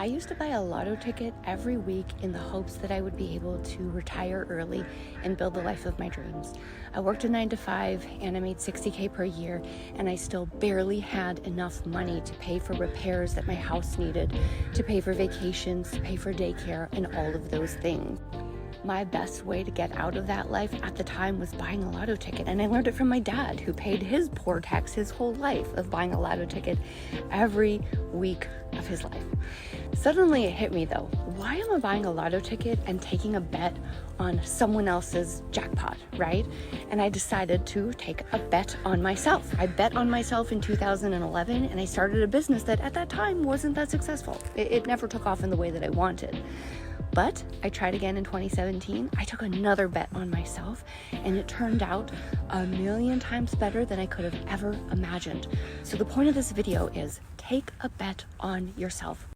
I used to buy a lotto ticket every week in the hopes that I would be able to retire early and build the life of my dreams. I worked a 9 to 5 and I made $60K per year, and I still barely had enough money to pay for repairs that my house needed, to pay for vacations, to pay for daycare, and all of those things. My best way to get out of that life at the time was buying a lotto ticket, and I learned it from my dad, who paid his poor tax his whole life of buying a lotto ticket every week of his life. Suddenly it hit me though, why am I buying a lotto ticket and taking a bet on someone else's jackpot, right? And I decided to take a bet on myself. I bet on myself in 2011, and I started a business that at that time wasn't that successful. It never took off in the way that I wanted. But I tried again in 2017. I took another bet on myself, and it turned out 1,000,000 times better than I could have ever imagined. So the point of this video is take a bet on yourself.